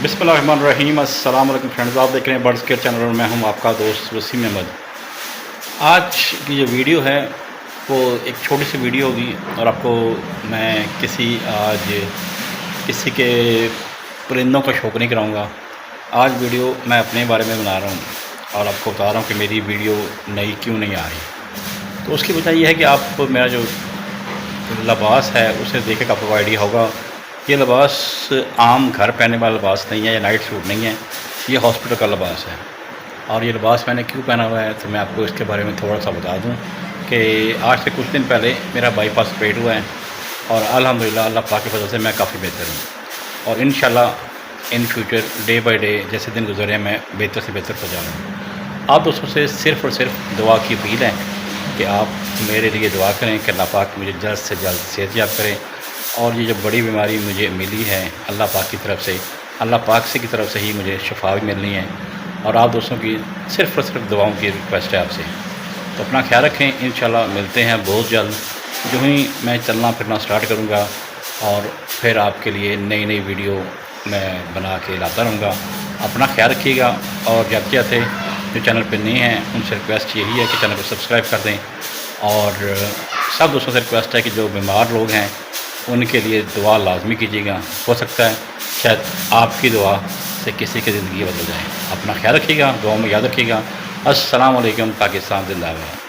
बिस्मिल्लाहिर्रहमानिर्रहीम। अस्सलाम वालेकुम फ्रेंड्स, आप देख रहे हैं बर्ड्स केयर चैनल और मैं हूं आपका दोस्त वसीम अहमद। आज की जो वीडियो है वो एक छोटी सी वीडियो होगी और आपको मैं किसी के परिंदों का शौक़ नहीं कराऊंगा। आज वीडियो मैं अपने बारे में बना रहा हूं और आपको बता रहा हूं कि मेरी वीडियो नई क्यों नहीं आ रही। तो उसकी वजह यह है कि आप मेरा जो लिबास है उसे देख के आपको आइडिया होगा। ये लिबास आम घर पहनने वाला लिबास नहीं है, या नाइट सूट नहीं है, ये हॉस्पिटल का लिबास है। और ये लिबास मैंने क्यों पहना हुआ है तो मैं आपको इसके बारे में थोड़ा सा बता दूं कि आज से कुछ दिन पहले मेरा बाईपास ऑपरेट हुआ है और अल्हम्दुलिल्लाह अल्लाह पाक की फजल से मैं काफ़ी बेहतर हूँ और इंशाल्लाह in future day by day जैसे दिन गुजरे मैं बेहतर से बेहतर हो जाऊँगा। आप दोस्तों से सिर्फ़ और सिर्फ दुआ की अपील है कि आप मेरे लिए दुआ करें कि अल्लाह पाक मुझे जल्द से जल्द सेहतयाब करें और ये जो बड़ी बीमारी मुझे मिली है अल्लाह पाक की तरफ से, अल्लाह पाक से की तरफ से ही मुझे शफा भी मिलनी है। और आप दोस्तों की सिर्फ़ और सिर्फ दुआओं की रिक्वेस्ट है आपसे। तो अपना ख्याल रखें, इंशाल्लाह मिलते हैं बहुत जल्द। जो ही मैं चलना फिरना स्टार्ट करूँगा और फिर आपके लिए नई नई वीडियो मैं बना के लाता रहूँगा। अपना ख्याल रखिएगा और जाते जाते जो चैनल पर नए हैं उनसे रिक्वेस्ट यही है कि चैनल को सब्सक्राइब कर दें और सब दोस्तों से रिक्वेस्ट है कि जो बीमार लोग हैं उनके लिए दुआ लाजमी कीजिएगा। हो सकता है शायद आपकी दुआ से किसी की ज़िंदगी बदल जाए। अपना ख्याल रखिएगा, दुआ में याद रखिएगा। अस्सलाम वालेकुम। पाकिस्तान जिंदाबाद।